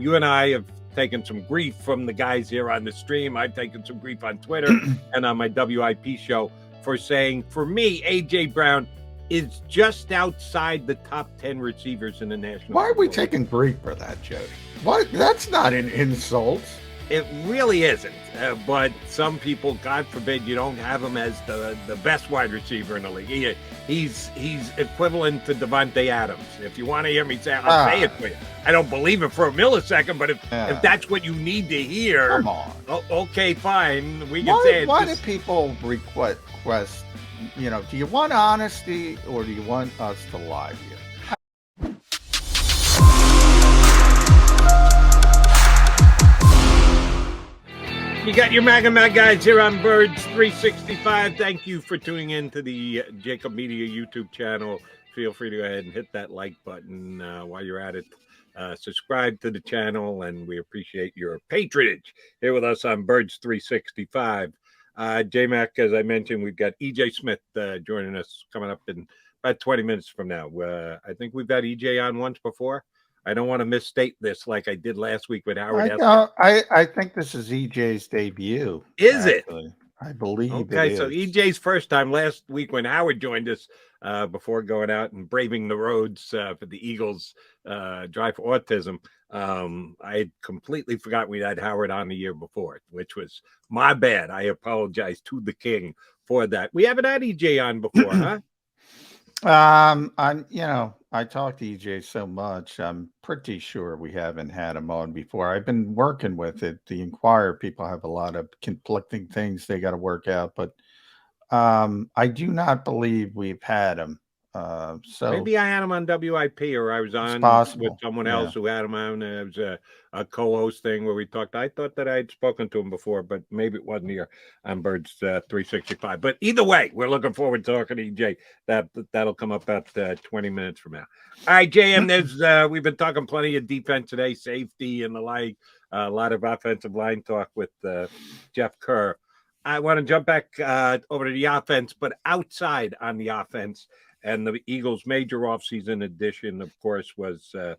You and I have taken some grief from the guys here on the stream. I've taken some grief on Twitter and on my WIP show for saying, for me, A.J. Brown is just outside the top 10 receivers in the National Why are we Football taking grief for that, Jody? What? That's not an insult. It really isn't. But some people, God forbid, you don't have him as the best wide receiver in the league. He's equivalent to Devontae Adams. If you want to hear me say, I'll say it for you. I don't believe it for a millisecond, but if that's what you need to hear, come on. Okay, fine. We can say it. Why do people request, do you want honesty or do you want us to lie to you? You got your Mag guys here on Birds 365. Thank you for tuning in to the JAKIB Media YouTube channel. Feel free to go ahead and hit that like button while you're at it. Subscribe to the channel, and we appreciate your patronage here with us on Birds 365. J-Mac, as I mentioned, we've got EJ Smith joining us coming up in about 20 minutes from now. I think we've had EJ on once before. I don't want to misstate this like I did last week with Howard. I think this is EJ's debut. Is actually. It? I believe okay, it so is. EJ's first time last week when Howard joined us before going out and braving the roads for the Eagles Drive for Autism. I had completely forgot we had Howard on the year before, which was my bad. I apologize to the king for that. We haven't had EJ on before, huh? I talk to EJ so much. I'm pretty sure we haven't had him on before. I've been working with it. The Inquirer people have a lot of conflicting things they got to work out, but I do not believe we've had him. So maybe I had him on WIP, or I was on with someone else who had him on. It was a co-host thing where we talked. I thought that I had spoken to him before, but maybe it wasn't here on Birds 365. But either way, we're looking forward to talking to EJ. That'll come up about 20 minutes from now. All right, JM, we've been talking plenty of defense today, safety and the like. A lot of offensive line talk with Jeff Kerr. I want to jump back over to the offense, but outside on the offense. And the Eagles' major offseason addition, of course, was the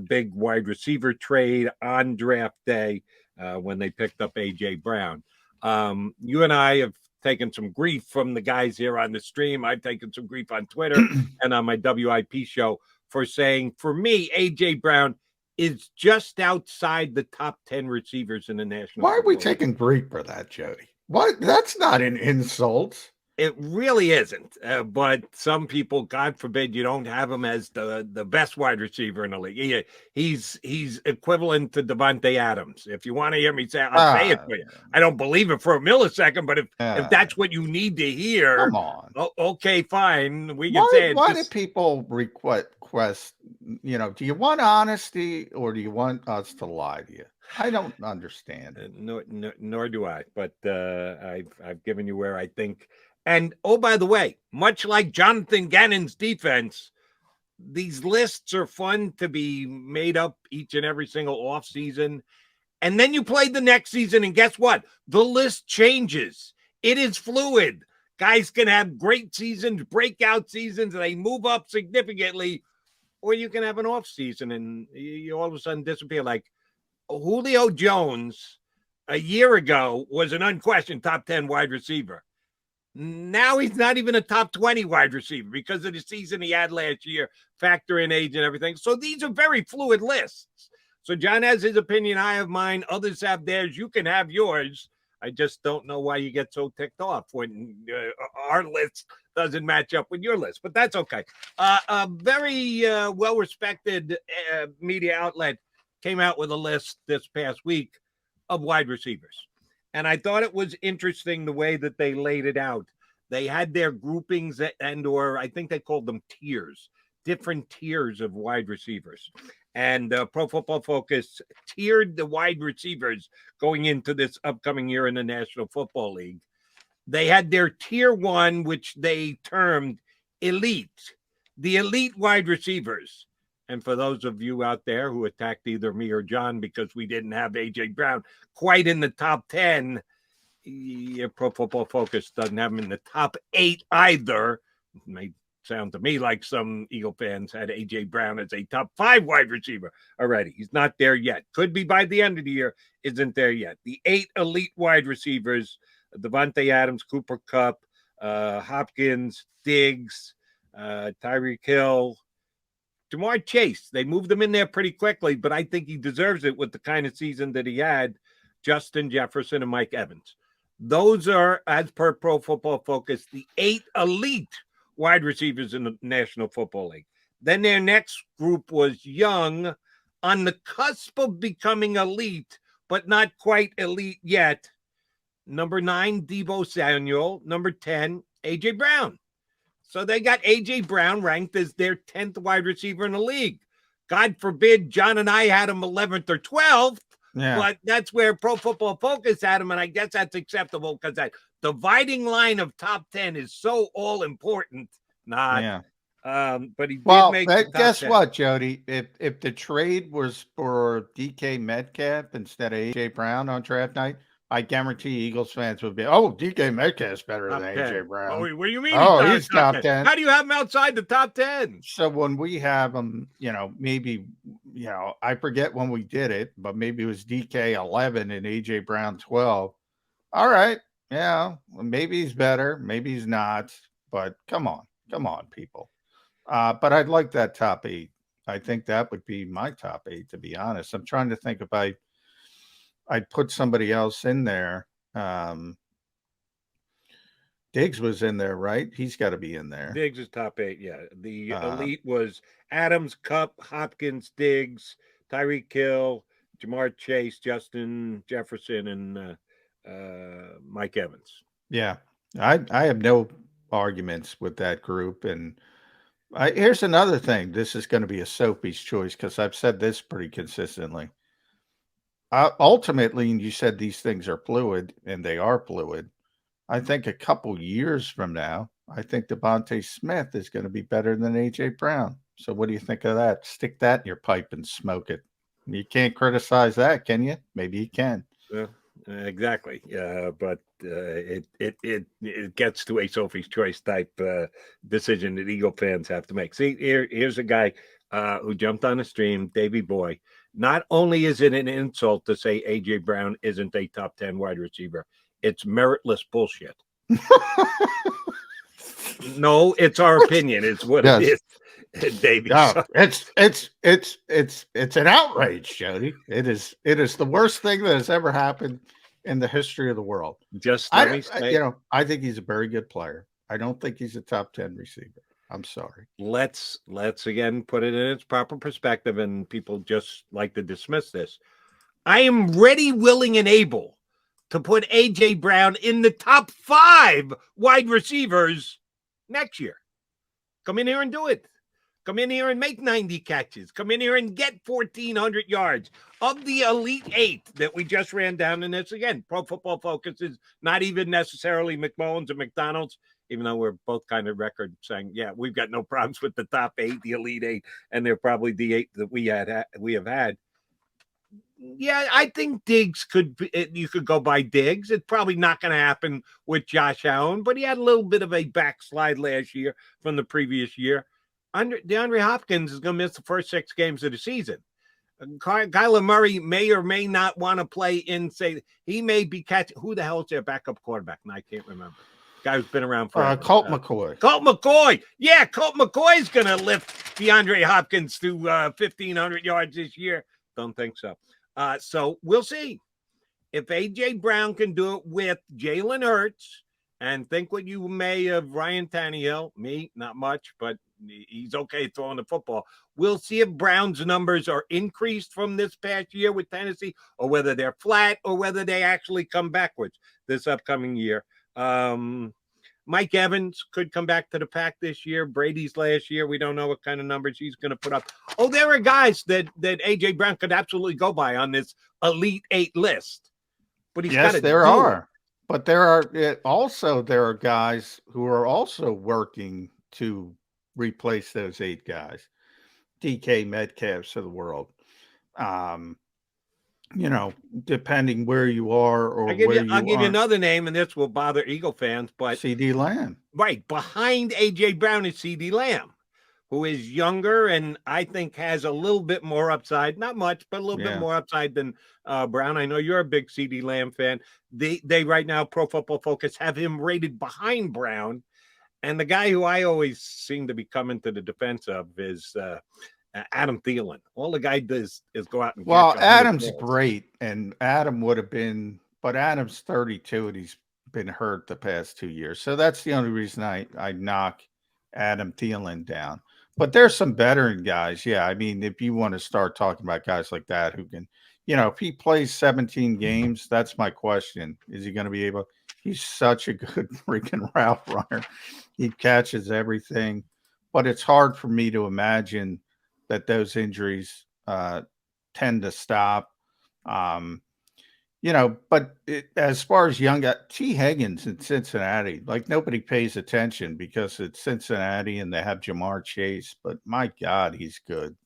big wide receiver trade on draft day when they picked up A.J. Brown. You and I have taken some grief from the guys here on the stream. I've taken some grief on Twitter and on my WIP show for saying, for me, A.J. Brown is just outside the top 10 receivers in the National Why are we taking grief for that, Jody? What? That's not an insult. It really isn't. But some people, God forbid, you don't have him as the best wide receiver in the league. He's equivalent to Devontae Adams. If you want to hear me say, I'll say it for you. I don't believe it for a millisecond, but if that's what you need to hear, come on. Okay, fine. We can say it. Why do people request, do you want honesty or do you want us to lie to you? I don't understand it. Nor do I. But I've given you where I think. And, oh, by the way, much like Jonathan Gannon's defense, these lists are fun to be made up each and every single offseason. And then you play the next season, and guess what? The list changes. It is fluid. Guys can have great seasons, breakout seasons, and they move up significantly. Or you can have an offseason, and you all of a sudden disappear. Like Julio Jones a year ago was an unquestioned top 10 wide receiver. Now he's not even a top 20 wide receiver because of the season he had last year, factor in age and everything. So these are very fluid lists. So John has his opinion. I have mine. Others have theirs. You can have yours. I just don't know why you get so ticked off when our list doesn't match up with your list, but that's okay. A very well-respected media outlet came out with a list this past week of wide receivers. And I thought it was interesting the way that they laid it out. They had their groupings or I think they called them tiers, different tiers of wide receivers. And Pro Football Focus tiered the wide receivers going into this upcoming year in the National Football League. They had their tier one, which they termed elite, the elite wide receivers. And for those of you out there who attacked either me or John because we didn't have A.J. Brown quite in the top 10, Pro Football Focus doesn't have him in the top 8 either. May sound to me like some Eagle fans had A.J. Brown as a top 5 wide receiver already. He's not there yet. Could be by the end of the year. Isn't there yet. The 8 elite wide receivers, Devontae Adams, Cooper Kupp, Hopkins, Diggs, Tyreek Hill, Jamar Chase. They moved him in there pretty quickly, but I think he deserves it with the kind of season that he had. Justin Jefferson and Mike Evans. Those are, as per Pro Football Focus, the 8 elite wide receivers in the National Football League. Then their next group was young, on the cusp of becoming elite, but not quite elite yet. Number 9, Deebo Samuel. Number 10, A.J. Brown. So they got A.J. Brown ranked as their 10th wide receiver in the league. God forbid John and I had him 11th or 12th, but that's where Pro Football Focus had him, and I guess that's acceptable because that dividing line of top 10 is so all important. But he did make the top guess 10. What, Jody? If the trade was for DK Metcalf instead of AJ Brown on draft night, I guarantee Eagles fans would be, DK Metcalf's better top than 10. AJ Brown. What do you mean? He's top 10. How do you have him outside the top 10? So when we have him, maybe, I forget when we did it, but maybe it was DK 11 and AJ Brown 12. All right. Yeah. Well, maybe he's better. Maybe he's not. But come on, people. But I'd like that top 8. I think that would be my top 8, to be honest. I'm trying to think if I'd put somebody else in there. Diggs was in there, right? He's got to be in there. Diggs is top 8, yeah. The elite was Adams, Kupp, Hopkins, Diggs, Tyreek Hill, Jamar Chase, Justin Jefferson, and Mike Evans. Yeah, I have no arguments with that group. And here's another thing. This is going to be a Sophie's choice because I've said this pretty consistently. Ultimately, you said these things are fluid, and they are fluid. I think a couple years from now, I think Devontae Smith is going to be better than A.J. Brown. So what do you think of that? Stick that in your pipe and smoke it. You can't criticize that, can you? Maybe you can. Yeah, exactly. But it gets to a Sophie's Choice type decision that Eagle fans have to make. See, here's a guy who jumped on the stream, Davey Boy. Not only is it an insult to say A.J. Brown isn't a top 10 wide receiver, it's meritless bullshit. No, it's our opinion. It's what it is, Davey. No, it's an outrage, Jody. It is the worst thing that has ever happened in the history of the world. Just let me say, I think he's a very good player. I don't think he's a top 10 receiver. I'm sorry. Let's again put it in its proper perspective, and people just like to dismiss this. I am ready, willing, and able to put A.J. Brown in the top 5 wide receivers next year. Come in here and do it. Come in here and make 90 catches. Come in here and get 1,400 yards. Of the elite 8 that we just ran down in this, again, Pro Football Focus is not even necessarily McMullen's and McDonald's, even though we're both kind of record saying, yeah, we've got no problems with the top 8, the elite 8, and they're probably the 8 that we have had. Yeah, I think Diggs you could go by Diggs. It's probably not going to happen with Josh Allen, but he had a little bit of a backslide last year from the previous year. DeAndre Hopkins is going to miss the first 6 games of the season. Kyler Murray may or may not want to play in, he may be catching. Who the hell is their backup quarterback? And I can't remember. Guy who's been around for Colt McCoy. Colt McCoy. Yeah, Colt McCoy's going to lift DeAndre Hopkins to 1,500 yards this year. Don't think so. So we'll see if A.J. Brown can do it with Jalen Hurts, and think what you may of Ryan Tannehill. Me, not much, but he's okay throwing the football. We'll see if Brown's numbers are increased from this past year with Tennessee, or whether they're flat, or whether they actually come backwards this upcoming year. Mike Evans could come back to the pack this year. Brady's last year, we don't know what kind of numbers he's going to put up. Oh, there are guys that A.J. Brown could absolutely go by on this elite 8 list. But he's got to there are. But there are guys who are also working to replace those 8 guys. DK Metcalfs of the world. depending where you are or where I'll you give you aren't. another name, and this will bother Eagle fans, but CD Lamb. right behind AJ Brown is CD Lamb, who is younger and I think has a little bit more upside. Not much, but a little bit Yeah. more upside than Brown. I know you're a big CD Lamb fan. They right now, Pro Football Focus, have him rated behind Brown. And the guy who I always seem to be coming to the defense of is Adam Thielen. All the guy does is go out and Well, catch 100 Adam's balls. great, and Adam would have been, but Adam's 32 and he's been hurt the past 2 years. So that's the only reason I knock Adam Thielen down. But there's some veteran guys. Yeah. I mean, if you want to start talking about guys like that who can, if he plays 17 games, that's my question. Is he going to be able? He's such a good freaking route runner. He catches everything, but it's hard for me to imagine that those injuries tend to stop. But as far as young guy, T. Higgins in Cincinnati, like nobody pays attention because it's Cincinnati and they have Jamar Chase. But my God, he's good.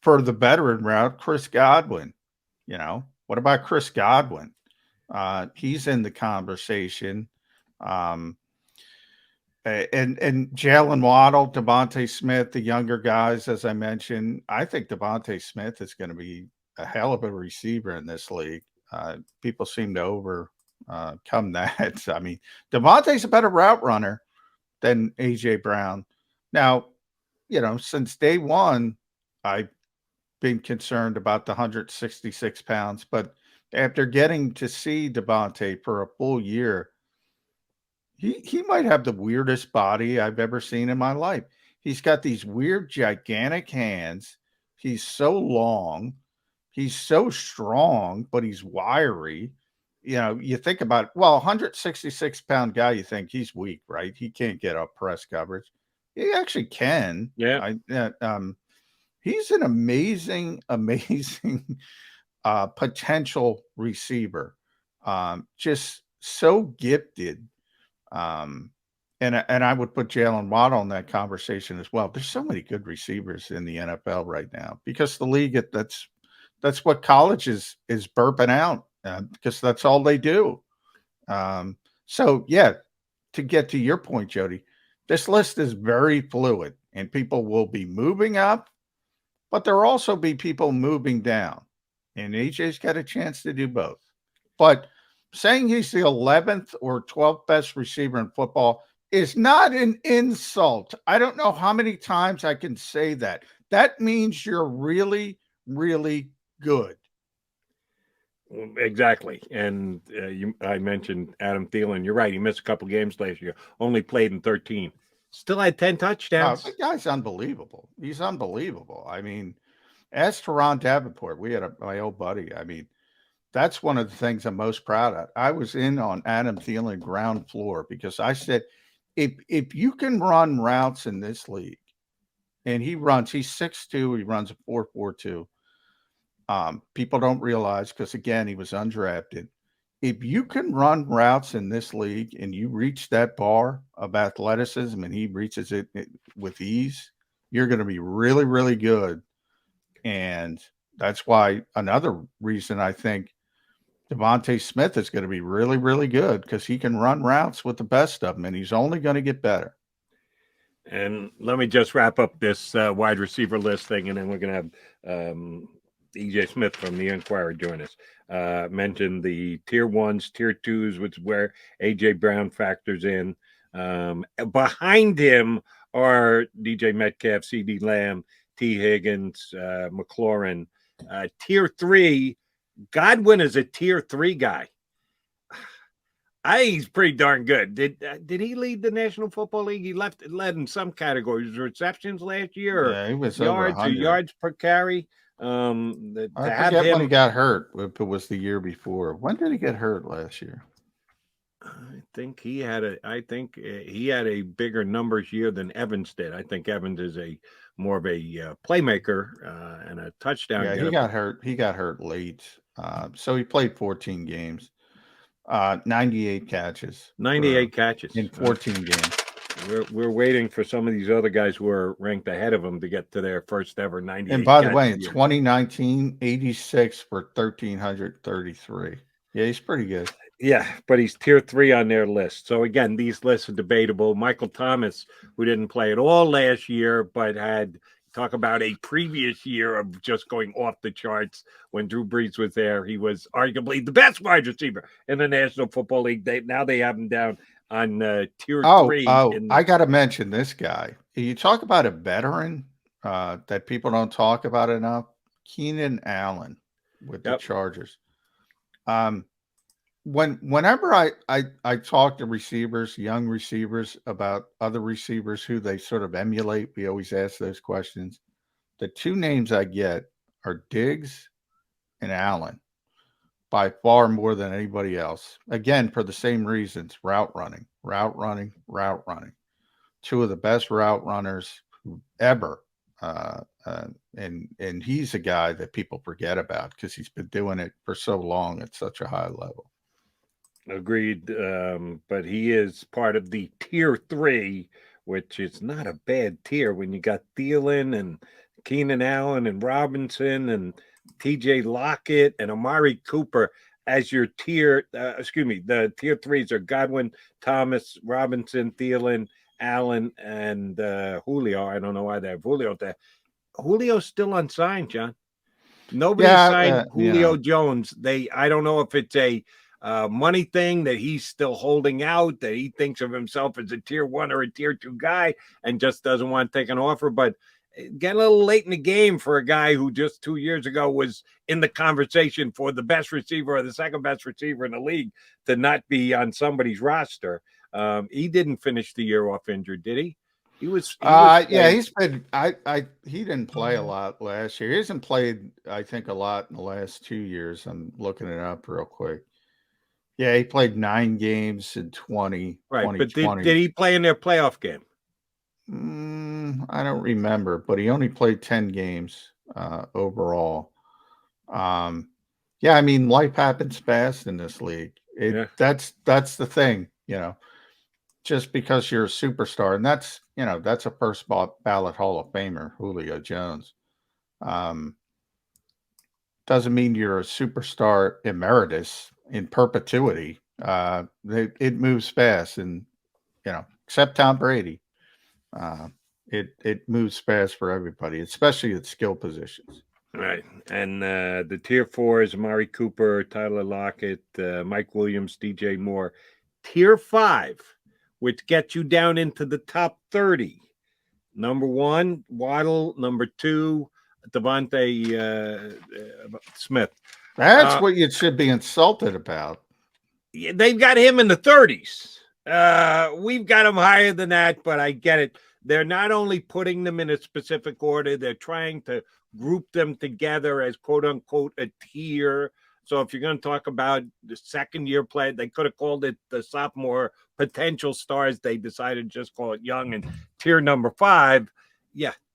For the veteran route, Chris Godwin. What about Chris Godwin? He's in the conversation. And Jalen Waddle, Devontae Smith, the younger guys, as I mentioned, I think Devontae Smith is going to be a hell of a receiver in this league. People seem to overcome that. I mean, Devontae's a better route runner than AJ Brown. Now, since day one, I've been concerned about the 166 pounds, but after getting to see Devontae for a full year, he might have the weirdest body I've ever seen in my life. He's got these weird, gigantic hands. He's so long. He's so strong, but he's wiry. You think about, 166-pound guy, you think he's weak, right? He can't get up press coverage. He actually can. Yeah. He's an amazing, amazing potential receiver. Just so gifted. And I would put Jalen Waddle in that conversation as well. There's so many good receivers in the NFL right now because the league that's what college is burping out because that's all they do. So yeah, to get to your point, Jody, this list is very fluid and people will be moving up, but there'll also be people moving down. And AJ's got a chance to do both. But saying he's the 11th or 12th best receiver in football is not an insult. I don't know how many times I can say that. That means you're really, really good. Exactly. And I mentioned Adam Thielen. You're right. He missed a couple games last year, only played in 13. Still had 10 touchdowns. The guy's unbelievable. He's unbelievable. I mean, as to Ron Davenport, we had my old buddy. I mean, that's one of the things I'm most proud of. I was in on Adam Thielen ground floor because I said, if you can run routes in this league, and he's 6'2", he runs a 4.42. People don't realize because again, he was undrafted. If you can run routes in this league and you reach that bar of athleticism and he reaches it with ease, you're going to be really, really good. And that's why another reason I think Devontae Smith is going to be really, really good because he can run routes with the best of them, and he's only going to get better. And let me just wrap up this wide receiver list thing, and then we're going to have EJ Smith from the Inquirer join us. Mentioned the tier ones, tier twos, which is where AJ Brown factors in. Behind him are DJ Metcalf, CD Lamb, T. Higgins, McLaurin. Tier three, Godwin is a tier 3 guy. I think he's pretty darn good. Did he lead the National Football League? He led in some categories, receptions last year, yeah, he was yards over or yards per carry. I forget when he got hurt. If it was the year before. When did he get hurt last year? I think he had a bigger numbers year than Evans did. I think Evans is more of a playmaker and a touchdown. Yeah, he got hurt. He got hurt late. So he played 14 games, 98 catches. 98 catches in 14 games. We're waiting for some of these other guys who are ranked ahead of him to get to their first ever 98. And by the catch way, in year. 2019, 86 for 1,333. Yeah, he's pretty good. Yeah, but he's tier 3 on their list. So again, these lists are debatable. Michael Thomas, who didn't play at all last year, but had talk about a previous year of just going off the charts when Drew Brees was there. He was arguably the best wide receiver in the National Football League. Now they have him down on tier 3. I got to mention this guy. You talk about a veteran that people don't talk about enough. Keenan Allen with the Chargers. Whenever I talk to receivers, young receivers, about other receivers who they sort of emulate, we always ask those questions. The two names I get are Diggs and Allen, by far more than anybody else. Again, for the same reasons: route running. Two of the best route runners ever. And he's a guy that people forget about because he's been doing it for so long at such a high level. Agreed. But he is part of the tier 3, which is not a bad tier when you got Thielen and Keenan Allen and Robinson and TJ Lockett and Amari Cooper as your tier. The tier 3s are Godwin, Thomas, Robinson, Thielen, Allen, and Julio. I don't know why they have Julio there. Julio's still unsigned, John. Nobody signed Julio Jones. I don't know if it's a money thing that he's still holding out, that he thinks of himself as a tier 1 or a tier 2 guy and just doesn't want to take an offer. But get a little late in the game for a guy who just 2 years ago was in the conversation for the best receiver or the second best receiver in the league to not be on somebody's roster. He didn't finish the year off injured, did he? He was he's been he didn't play a lot last year. He hasn't played, I think, a lot in the last 2 years. I'm looking it up real quick. Yeah, he played 9 games in 2020. Right, but did he play in their playoff game? I don't remember, but he only played 10 games overall. I mean, life happens fast in this league. That's the thing, just because you're a superstar, and that's a first ballot Hall of Famer, Julio Jones. Doesn't mean you're a superstar emeritus in perpetuity. It moves fast, and except Tom Brady, it moves fast for everybody, especially at skill positions. Right, and the tier 4 is Amari Cooper, Tyler Lockett, Mike Williams, DJ Moore. Tier 5, which gets you down into the top 30. Number 1, Waddle. Number 2, Devontae Smith. That's what you should be insulted about. They've got him in the 30s. We've got him higher than that, but I get it. They're not only putting them in a specific order, they're trying to group them together as quote unquote a tier. So if you're going to talk about the second year play, they could have called it the sophomore potential stars. They decided to just call it young. And tier number 5,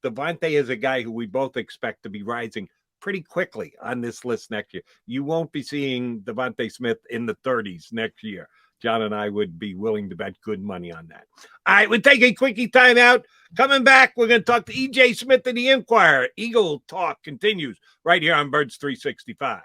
Devontae is a guy who we both expect to be rising pretty quickly on this list next year. You won't be seeing Devontae Smith in the 30s next year. John and I would be willing to bet good money on that. All right, we'll take a quickie timeout. Coming back, we're going to talk to E.J. Smith of the Inquirer. Eagle Talk continues right here on Birds 365.